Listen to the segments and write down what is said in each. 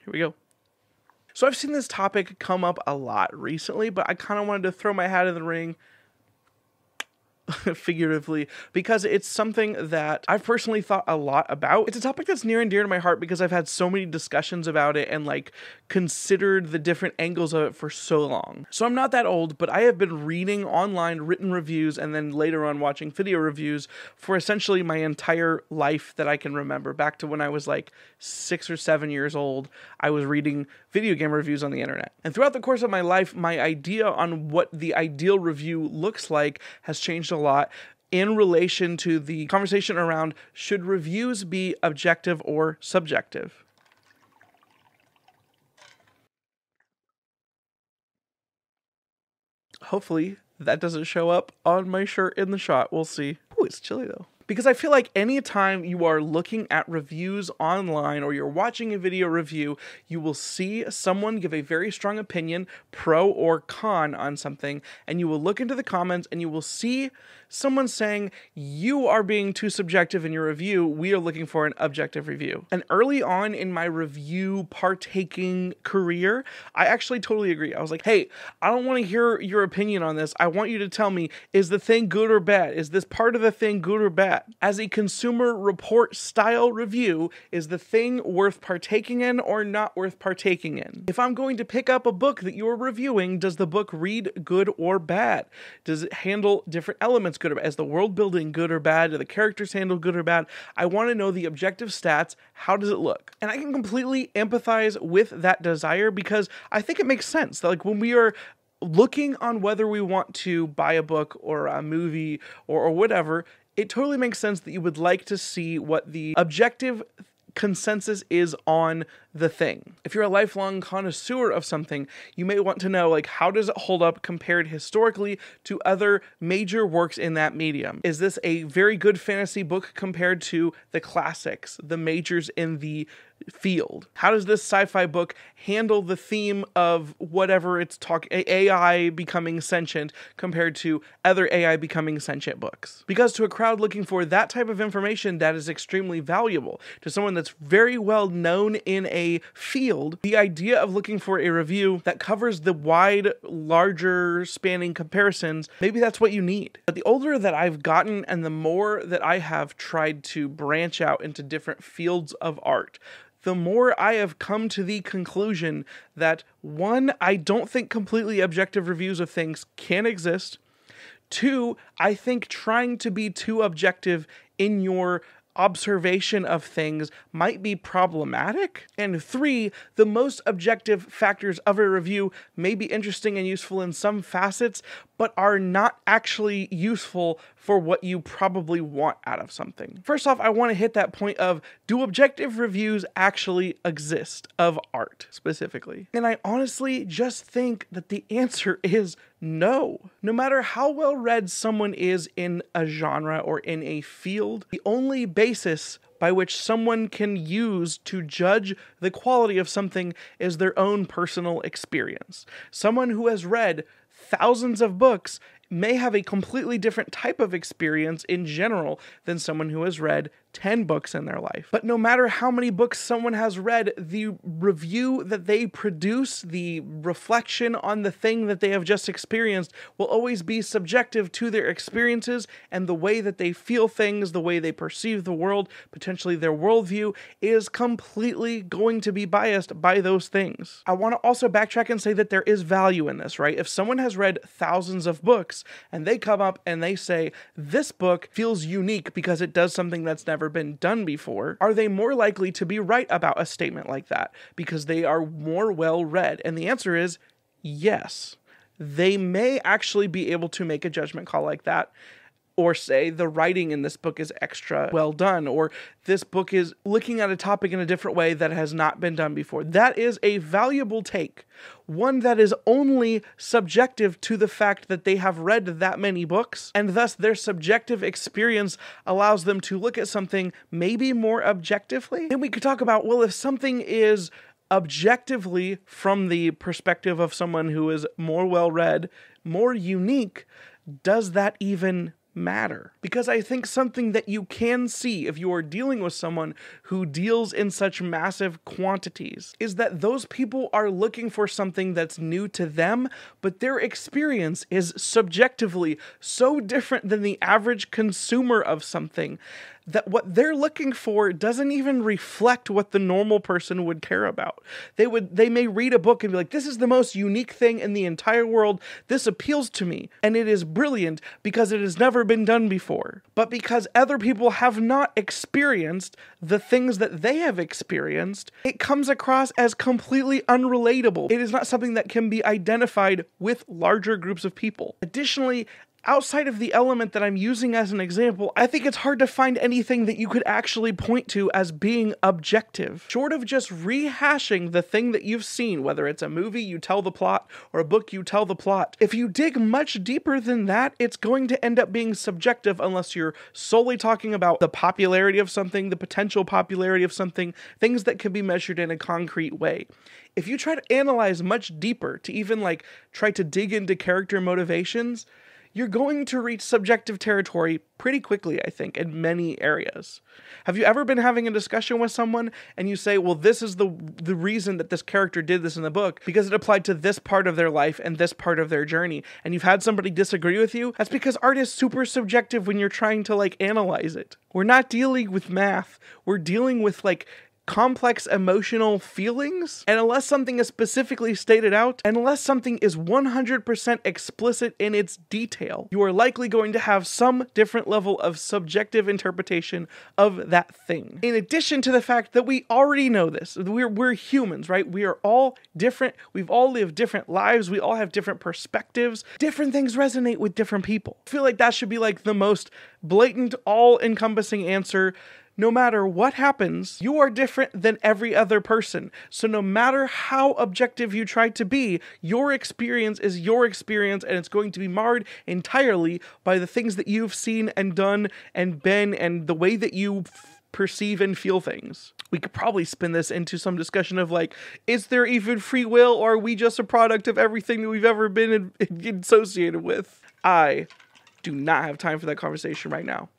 Here we go. So I've seen this topic come up a lot recently, but I kind of wanted to throw my hat in the ring, figuratively, because it's something that I've personally thought a lot about. It's a topic that's near and dear to my heart because I've had so many discussions about it and like considered the different angles of it for so long. So I'm not that old, but I have been reading online written reviews and then later on watching video reviews for essentially my entire life that I can remember. Back to when I was like 6 or 7 years old, I was reading video game reviews on the internet. And throughout the course of my life, my idea on what the ideal review looks like has changed a lot in relation to the conversation around should reviews be objective or subjective. Hopefully that doesn't show up on my shirt in the shot. We'll see. Ooh, it's chilly though. Because I feel like anytime you are looking at reviews online or you're watching a video review, you will see someone give a very strong opinion, pro or con, on something, and you will look into the comments and you will see someone saying, you are being too subjective in your review, we are looking for an objective review. And early on in my review partaking career, I actually totally agree. I was like, hey, I don't want to hear your opinion on this. I want you to tell me, is the thing good or bad? Is this part of the thing good or bad? As a consumer report style review, is the thing worth partaking in or not worth partaking in? If I'm going to pick up a book that you're reviewing, does the book read good or bad? Does it handle different elements good or bad? Is the world building good or bad? Do the characters handle good or bad? I want to know the objective stats. How does it look? And I can completely empathize with that desire because I think it makes sense. Like when we are looking on whether we want to buy a book or a movie or whatever, it totally makes sense that you would like to see what the objective consensus is on the thing. If you're a lifelong connoisseur of something, you may want to know, like, how does it hold up compared historically to other major works in that medium? Is this a very good fantasy book compared to the classics, the majors in the field? How does this sci-fi book handle the theme of whatever it's talking, AI becoming sentient compared to other AI becoming sentient books? Because to a crowd looking for that type of information, that is extremely valuable. To someone that's very well known in a field, the idea of looking for a review that covers the wide, larger spanning comparisons, maybe that's what you need. But the older that I've gotten and the more that I have tried to branch out into different fields of art, the more I have come to the conclusion that, one, I don't think completely objective reviews of things can exist. Two, I think trying to be too objective in your observation of things might be problematic. And three, the most objective factors of a review may be interesting and useful in some facets, but are not actually useful for what you probably want out of something. First off, I want to hit that point of, do objective reviews actually exist of art specifically? And I honestly just think that the answer is no. No matter how well read someone is in a genre or in a field, the only basis by which someone can use to judge the quality of something is their own personal experience. Someone who has read thousands of books may have a completely different type of experience in general than someone who has read 10 books in their life. But no matter how many books someone has read, the review that they produce, the reflection on the thing that they have just experienced, will always be subjective to their experiences, and the way that they feel things, the way they perceive the world, potentially their worldview, is completely going to be biased by those things. I want to also backtrack and say that there is value in this, right? If someone has read thousands of books and they come up and they say, this book feels unique because it does something that's never been done before, are they more likely to be right about a statement like that because they are more well read? And the answer is yes. They may actually be able to make a judgment call like that, or say the writing in this book is extra well done, or this book is looking at a topic in a different way that has not been done before. That is a valuable take, one that is only subjective to the fact that they have read that many books, and thus their subjective experience allows them to look at something maybe more objectively. Then we could talk about, well, if something is objectively, from the perspective of someone who is more well-read, more unique, does that even matter. Because I think something that you can see if you are dealing with someone who deals in such massive quantities is that those people are looking for something that's new to them, but their experience is subjectively so different than the average consumer of something that what they're looking for doesn't even reflect what the normal person would care about. They may read a book and be like, this is the most unique thing in the entire world. This appeals to me. And it is brilliant because it has never been done before. But because other people have not experienced the things that they have experienced, it comes across as completely unrelatable. It is not something that can be identified with larger groups of people. Additionally, outside of the element that I'm using as an example, I think it's hard to find anything that you could actually point to as being objective. Short of just rehashing the thing that you've seen, whether it's a movie, you tell the plot, or a book, you tell the plot. If you dig much deeper than that, it's going to end up being subjective unless you're solely talking about the popularity of something, the potential popularity of something, things that can be measured in a concrete way. If you try to analyze much deeper, to even try to dig into character motivations, you're going to reach subjective territory pretty quickly, I think, in many areas. Have you ever been having a discussion with someone and you say, well, this is the reason that this character did this in the book because it applied to this part of their life and this part of their journey, and you've had somebody disagree with you? That's because art is super subjective when you're trying to analyze it. We're not dealing with math. We're dealing with complex emotional feelings, and unless something is specifically stated out, and unless something is 100% explicit in its detail, you are likely going to have some different level of subjective interpretation of that thing. In addition to the fact that we already know this, we're humans, right? We are all different. We've all lived different lives. We all have different perspectives. Different things resonate with different people. I feel like that should be the most blatant, all-encompassing answer. No matter what happens, you are different than every other person. So no matter how objective you try to be, your experience is your experience, and it's going to be marred entirely by the things that you've seen and done and been and the way that you perceive and feel things. We could probably spin this into some discussion of is there even free will, or are we just a product of everything that we've ever been associated with? I do not have time for that conversation right now.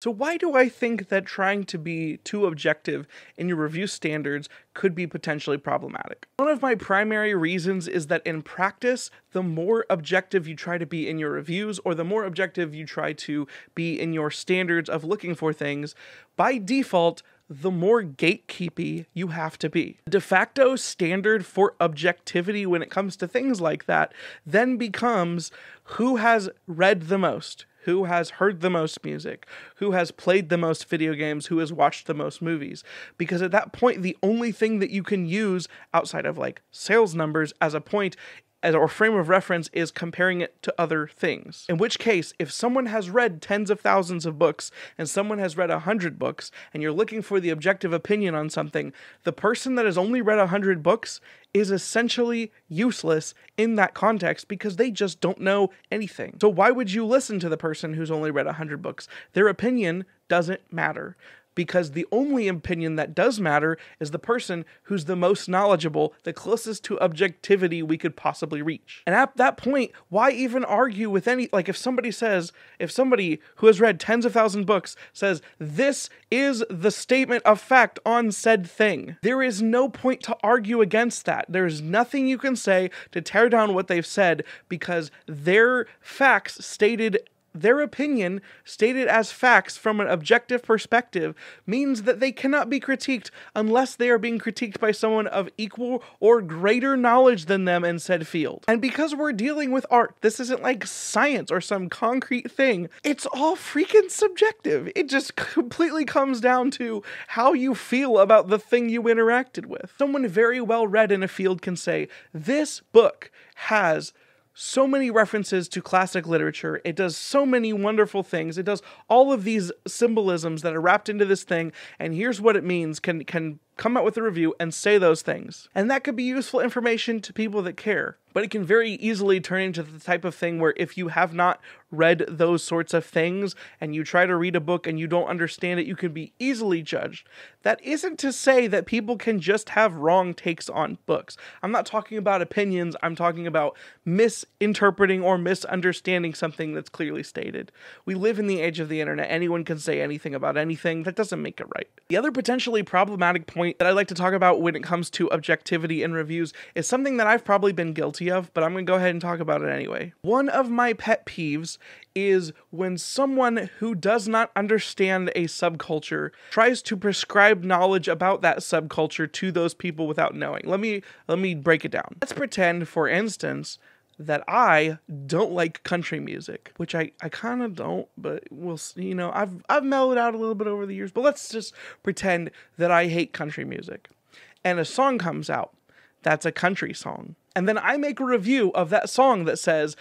So why do I think that trying to be too objective in your review standards could be potentially problematic? One of my primary reasons is that in practice, the more objective you try to be in your reviews, or the more objective you try to be in your standards of looking for things, by default, the more gatekeepy you have to be. The de facto standard for objectivity when it comes to things like that then becomes who has read the most, who has heard the most music, who has played the most video games, who has watched the most movies. Because at that point, the only thing that you can use outside of sales numbers as a point or frame of reference is comparing it to other things. In which case, if someone has read tens of thousands of books and someone has read 100 books and you're looking for the objective opinion on something, the person that has only read 100 books is essentially useless in that context because they just don't know anything. So why would you listen to the person who's only read 100 books? Their opinion doesn't matter. Because the only opinion that does matter is the person who's the most knowledgeable, the closest to objectivity we could possibly reach. And at that point, why even argue with if somebody who has read tens of thousands of books says, this is the statement of fact on said thing, there is no point to argue against that. There's nothing you can say to tear down what they've said because their facts stated Their opinion, stated as facts from an objective perspective, means that they cannot be critiqued unless they are being critiqued by someone of equal or greater knowledge than them in said field. And because we're dealing with art, this isn't like science or some concrete thing. It's all freaking subjective. It just completely comes down to how you feel about the thing you interacted with. Someone very well read in a field can say, this book has so many references to classic literature. It does so many wonderful things. It does all of these symbolisms that are wrapped into this thing, and here's what it means, can come out with a review and say those things. And that could be useful information to people that care. But it can very easily turn into the type of thing where if you have not read those sorts of things and you try to read a book and you don't understand it, you can be easily judged. That isn't to say that people can just have wrong takes on books. I'm not talking about opinions. I'm talking about misinterpreting or misunderstanding something that's clearly stated. We live in the age of the internet. Anyone can say anything about anything. That doesn't make it right. The other potentially problematic point that I like to talk about when it comes to objectivity in reviews is something that I've probably been guilty of, but I'm going to go ahead and talk about it anyway. One of my pet peeves is when someone who does not understand a subculture tries to prescribe knowledge about that subculture to those people without knowing. Let me break it down. Let's pretend, for instance, that I don't like country music, which I kind of don't, but we'll see. You know, I've mellowed out a little bit over the years, but let's just pretend that I hate country music. And a song comes out that's a country song. And then I make a review of that song that says,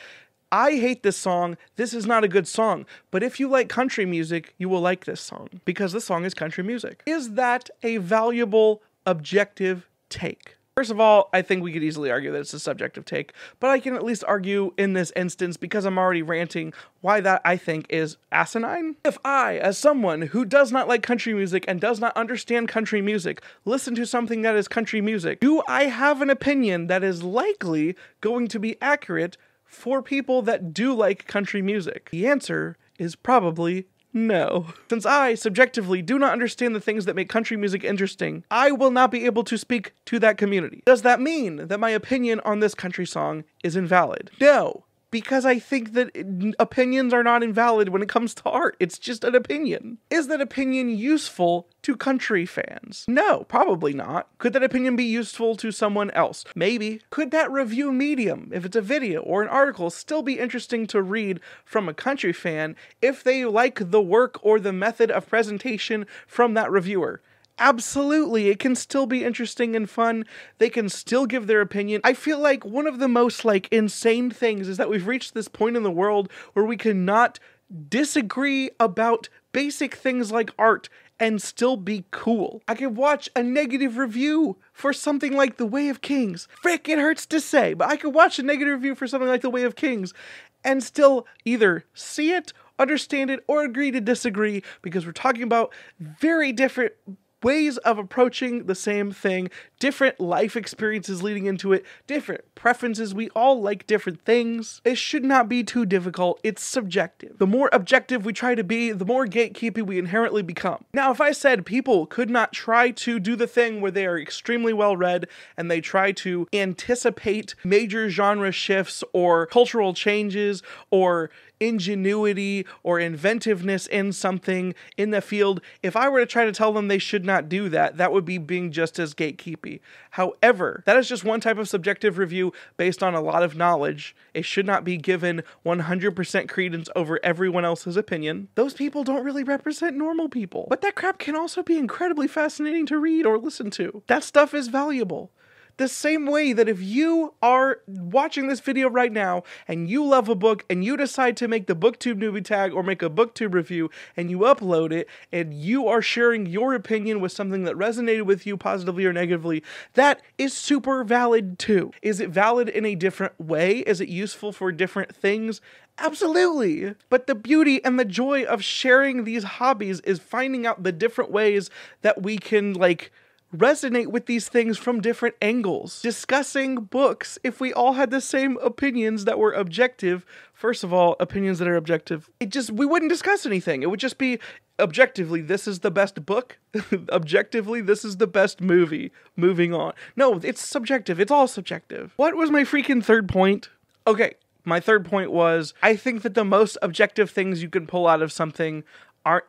I hate this song, this is not a good song, but if you like country music, you will like this song, because this song is country music. Is that a valuable, objective take? First of all, I think we could easily argue that it's a subjective take, but I can at least argue in this instance, because I'm already ranting, why that I think is asinine. If I, as someone who does not like country music and does not understand country music, listen to something that is country music, do I have an opinion that is likely going to be accurate for people that do like country music? The answer is probably no. Since I, subjectively, do not understand the things that make country music interesting, I will not be able to speak to that community. Does that mean that my opinion on this country song is invalid? No. Because I think that opinions are not invalid when it comes to art. It's just an opinion. Is that opinion useful to country fans? No, probably not. Could that opinion be useful to someone else? Maybe. Could that review medium, if it's a video or an article, still be interesting to read from a country fan if they like the work or the method of presentation from that reviewer? Absolutely, it can still be interesting and fun. They can still give their opinion. I feel like one of the most insane things is that we've reached this point in the world where we cannot disagree about basic things like art and still be cool. I could watch a negative review for something like The Way of Kings. Frick, it hurts to say, but I could watch a negative review for something like The Way of Kings and still either see it, understand it, or agree to disagree, because we're talking about very different ways of approaching the same thing, different life experiences leading into it, different preferences. We all like different things. It should not be too difficult. It's subjective. The more objective we try to be, the more gatekeepy we inherently become. Now, if I said people could not try to do the thing where they are extremely well read and they try to anticipate major genre shifts or cultural changes or ingenuity or inventiveness in something in the field, if I were to try to tell them they should not do that, that would be being just as gatekeepy. However, that is just one type of subjective review based on a lot of knowledge. It should not be given 100% credence over everyone else's opinion. Those people don't really represent normal people. But that crap can also be incredibly fascinating to read or listen to. That stuff is valuable. The same way that if you are watching this video right now and you love a book and you decide to make the BookTube newbie tag or make a BookTube review and you upload it and you are sharing your opinion with something that resonated with you positively or negatively, that is super valid too. Is it valid in a different way? Is it useful for different things? Absolutely. But the beauty and the joy of sharing these hobbies is finding out the different ways that we can resonate with these things from different angles. Discussing books, if we all had the same opinions that were objective, first of all, opinions that are objective, we wouldn't discuss anything. It would just be, objectively, this is the best book. Objectively, this is the best movie. Moving on. No, it's subjective. It's all subjective. What was my freaking third point? Okay, my third point was, I think that the most objective things you can pull out of something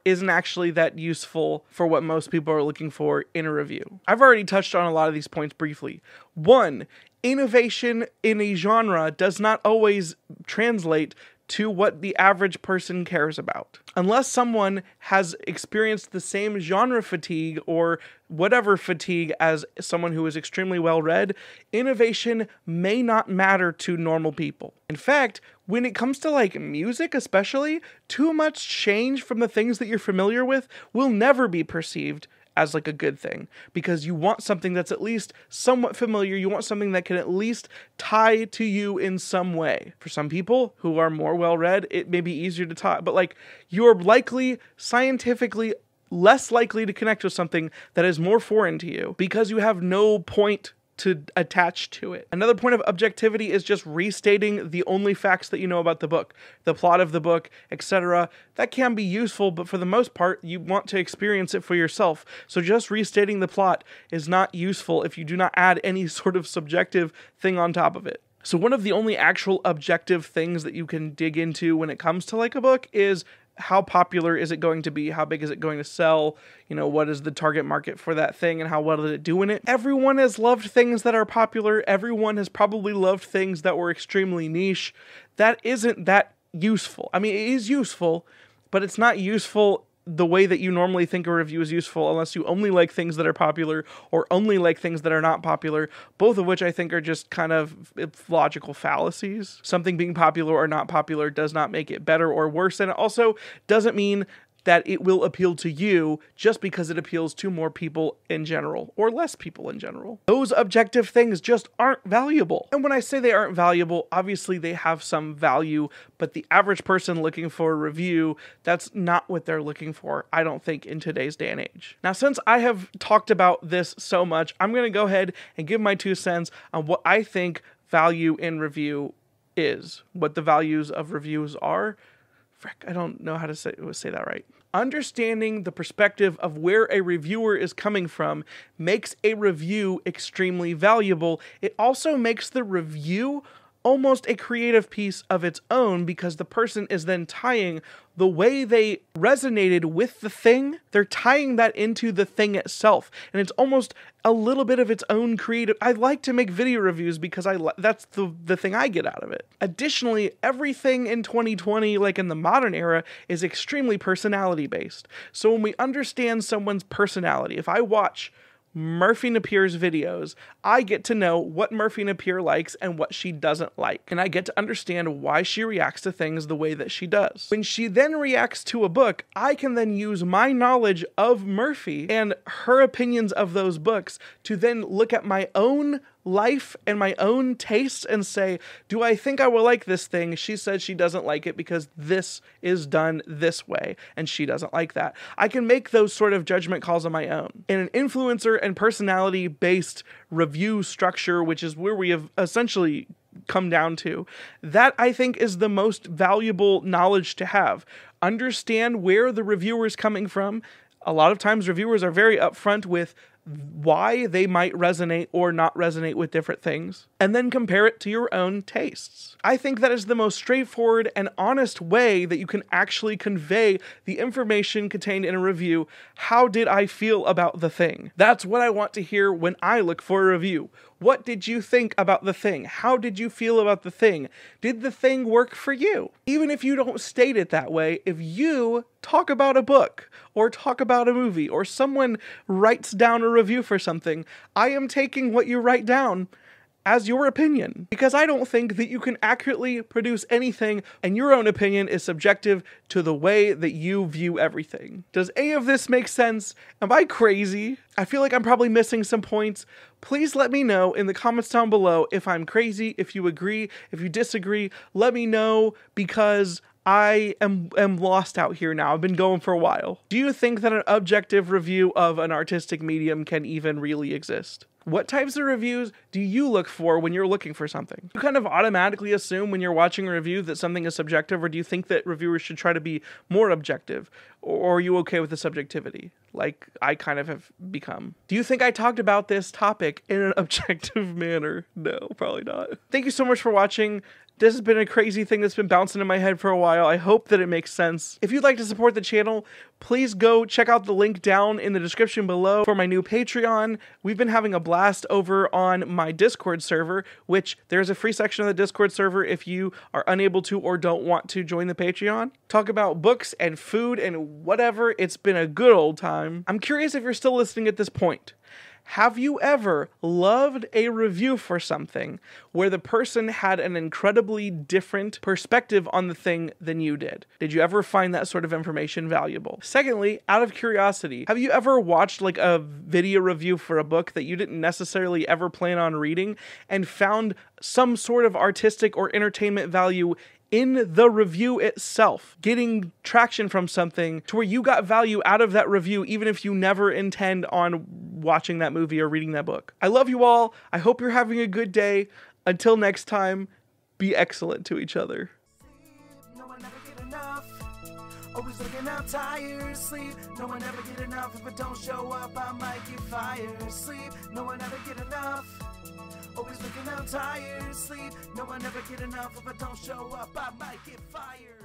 isn't actually that useful for what most people are looking for in a review. I've already touched on a lot of these points briefly. 1, innovation in a genre does not always translate to what the average person cares about. Unless someone has experienced the same genre fatigue or whatever fatigue as someone who is extremely well read, innovation may not matter to normal people. In fact, when it comes to music especially, too much change from the things that you're familiar with will never be perceived as like a good thing, because you want something that's at least somewhat familiar. You want something that can at least tie to you in some way. For some people who are more well-read, it may be easier to tie, but like you're likely scientifically less likely to connect with something that is more foreign to you because you have no point to attach to it. Another point of objectivity is just restating the only facts that you know about the book, the plot of the book, etc. That can be useful, but for the most part, you want to experience it for yourself. So just restating the plot is not useful if you do not add any sort of subjective thing on top of it. So one of the only actual objective things that you can dig into when it comes to like a book is how popular is it going to be? How big is it going to sell? You know, what is the target market for that thing and how well did it do in it? Everyone has loved things that are popular. Everyone has probably loved things that were extremely niche. That isn't that useful. I mean, it is useful, but it's not useful the way that you normally think a review is useful unless you only like things that are popular or only like things that are not popular, both of which I think are just kind of logical fallacies. Something being popular or not popular does not make it better or worse, and it also doesn't mean that it will appeal to you just because it appeals to more people in general or less people in general. Those objective things just aren't valuable. And when I say they aren't valuable, obviously they have some value, but the average person looking for a review, that's not what they're looking for, I don't think, in today's day and age. Now, since I have talked about this so much, I'm going to go ahead and give my 2 cents on what I think value in review is, what the values of reviews are. Frick, I don't know how to say that right. Understanding the perspective of where a reviewer is coming from makes a review extremely valuable. It also makes the review almost a creative piece of its own because the person is then tying the way they resonated with the thing, they're tying that into the thing itself. And it's almost a little bit of its own creative. I like to make video reviews because that's the thing I get out of it. Additionally, everything in 2020, like in the modern era, is extremely personality based. So when we understand someone's personality, if I watch Murphy Napier's videos, I get to know what Murphy Napier likes and what she doesn't like. And I get to understand why she reacts to things the way that she does. When she then reacts to a book, I can then use my knowledge of Murphy and her opinions of those books to then look at my own life and my own tastes and say, do I think I will like this thing? She said she doesn't like it because this is done this way and she doesn't like that. I can make those sort of judgment calls on my own. In an influencer and personality based review structure, which is where we have essentially come down to, that I think is the most valuable knowledge to have. Understand where the reviewer is coming from. A lot of times reviewers are very upfront with why they might resonate or not resonate with different things, and then compare it to your own tastes. I think that is the most straightforward and honest way that you can actually convey the information contained in a review. How did I feel about the thing? That's what I want to hear when I look for a review. What did you think about the thing? How did you feel about the thing? Did the thing work for you? Even if you don't state it that way, if you talk about a book or talk about a movie or someone writes down a review for something, I am taking what you write down as your opinion, because I don't think that you can accurately produce anything, and your own opinion is subjective to the way that you view everything. Does any of this make sense? Am I crazy? I feel like I'm probably missing some points. Please let me know in the comments down below if I'm crazy, if you agree, if you disagree. Let me know, because I am lost out here now. I've been going for a while. Do you think that an objective review of an artistic medium can even really exist? What types of reviews do you look for when you're looking for something? You kind of automatically assume when you're watching a review that something is subjective, or do you think that reviewers should try to be more objective? Or are you okay with the subjectivity, like I kind of have become? Do you think I talked about this topic in an objective manner? No, probably not. Thank you so much for watching. This has been a crazy thing that's been bouncing in my head for a while. I hope that it makes sense. If you'd like to support the channel, please go check out the link down in the description below for my new Patreon. We've been having a blast over on my Discord server, which there's a free section of the Discord server if you are unable to or don't want to join the Patreon. Talk about books and food and whatever. It's been a good old time. I'm curious if you're still listening at this point. Have you ever loved a review for something where the person had an incredibly different perspective on the thing than you did? Did you ever find that sort of information valuable? Secondly, out of curiosity, have you ever watched like a video review for a book that you didn't necessarily ever plan on reading and found some sort of artistic or entertainment value in the review itself, getting traction from something to where you got value out of that review even if you never intend on watching that movie or reading that book? I love you all. I hope you're having a good day. Until next time, be excellent to each other. No one ever get enough. Always looking out tired. Sleep. No one ever get enough. If I don't show up, I might get fired. Sleep. No one ever get enough. Always looking out tired. Sleep. No one ever get enough. If I don't show up, I might get fired.